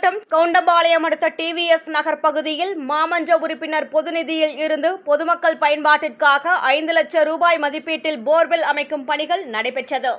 மாவட்டம் கவுண்டம்பாளையம் அடுத்த டிவிஎஸ் நகர் பகுதியில் மாமன்ற உறுப்பினர் பொதுநிதியில் இருந்து பொதுமக்கள் பயன்பாட்டிற்காக 5 லட்சம் ரூபாய் மதிப்பீட்டில் போர்வெல் அமைக்கும் பணிகள் நடைபெற்றது.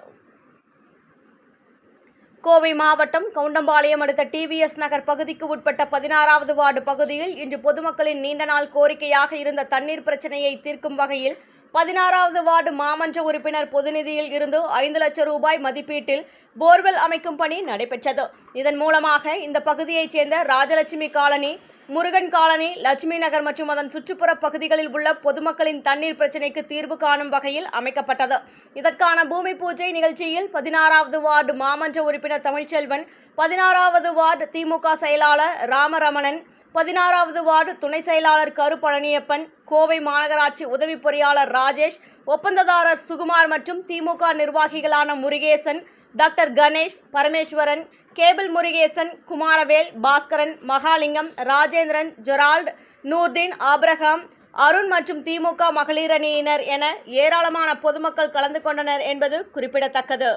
கோவை மாவட்டம் கவுண்டம்பாளையம் அடுத்த டிவிஎஸ் நகர் பகுதிக்கு உட்பட்ட 16வது வார்டு பகுதியில் இன்று பொதுமக்களின் நீண்ட நாள் கோரிக்கையாக இருந்த தண்ணீர் பிரச்சினையை தீர்க்கும் வகையில் 16வது வார்டு மாமன்ற உறுப்பினர் பொதுநிதியில் இருந்து 5 லட்சம் ரூபாய் மதிப்பீட்டில் போர்வெல் அமைக்கும் பணி நடைபெற்றது. இதன் மூலமாக இந்த பகுதியைச் சேர்ந்த ராஜலட்சுமி காலனி, முருகன் காலனி, லட்சுமி நகர் மற்றும் அதன் சுற்றுப்புற பகுதிகளில் உள்ள பொதுமக்களின் தண்ணீர் பிரச்சினைக்கு தீர்வு காணும் வகையில் அமைக்கப்பட்டது. இதற்கான பூமி பூஜை நிகழ்ச்சியில் 16வது வார்டு மாமன்ற உறுப்பினர் தமிழ்ச்செல்வன், 16வது வார்டு திமுக செயலாளர் ராமரமணன், 16வது வார்டு துணை செயலாளர் கரு பழனியப்பன், கோவை மாநகராட்சி உதவி பொறியாளர் ராஜேஷ், ஒப்பந்ததாரர் சுகுமார் மற்றும் திமுக நிர்வாகிகளான Murugesan, doctor Ganesh, Parameswaran, cable Murugesan, Kumaravel, Bhaskaran, Mahalingam, Rajendran, Gerald, Noordeen, Abraham, Arun மற்றும் திமுக மகளிர் அணியினர் என ஏராளமான பொதுமக்கள் கலந்து கொண்டனர் என்பது குறிப்பிடத்தக்கது.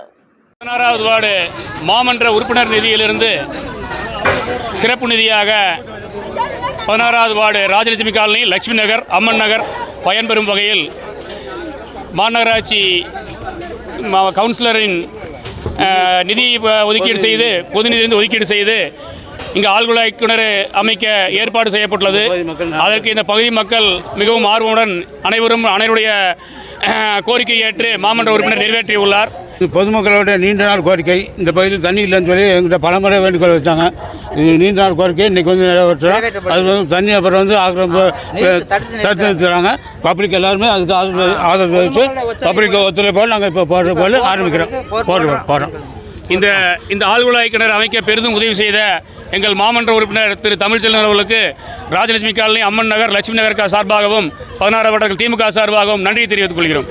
16வது வார்டு மாமன்ற உறுப்பினர் நிதியிலிருந்து சிறப்பு நிதியாக 16வது வார்டு ராஜலட்சுமி காலனி, லட்சுமி நகர், அம்மன் நகர் பயன்பெறும் வகையில் மாநகராட்சி கவுன்சிலரின் நிதி ஒதுக்கீடு செய்து பொது நிதியிலிருந்து ஒதுக்கீடு செய்து இங்கு ஆழ்குழாய் கிணறு அமைக்க ஏற்பாடு செய்யப்பட்டுள்ளது. அதற்கு இந்த பகுதி மக்கள் மிகவும் ஆர்வமுடன் அனைவருடைய கோரிக்கை ஏற்று மாமன்ற உறுப்பினர் நிறைவேற்றியுள்ளார். பொதுமக்களோட நீண்ட நாள் கோரிக்கை, இந்த பகுதியில் தண்ணி இல்லைன்னு சொல்லி எங்கிட்ட பலமுறை வேண்டுகோள் வச்சாங்க. இது நீண்ட நாள் கோரிக்கை இன்றைக்கி நிறைவேற்றுறோம். அது தண்ணி அப்புறம் தடுத்து நிறுத்துறாங்க. பப்ளிக் எல்லாருமே அதுக்கு ஆதரவு வச்சு பப்ளிக் ஒத்துழைப்போடு நாங்கள் இப்போ போட ஆரம்பிக்கிறோம், போடுறோம். இந்த ஆழ்குழாய் கிணறு அமைக்க பெரிதும் உதவி செய்த எங்கள் மாமன்ற உறுப்பினர் திரு தமிழ்ச்செல்வன் அவர்களுக்கு ராஜலட்சுமி காலனி, அம்மன் நகர், லட்சுமி நகர் சார்பாகவும் 16 வட்டங்கள் திமுக சார்பாகவும் நன்றி தெரிவித்துக் கொள்கிறோம்.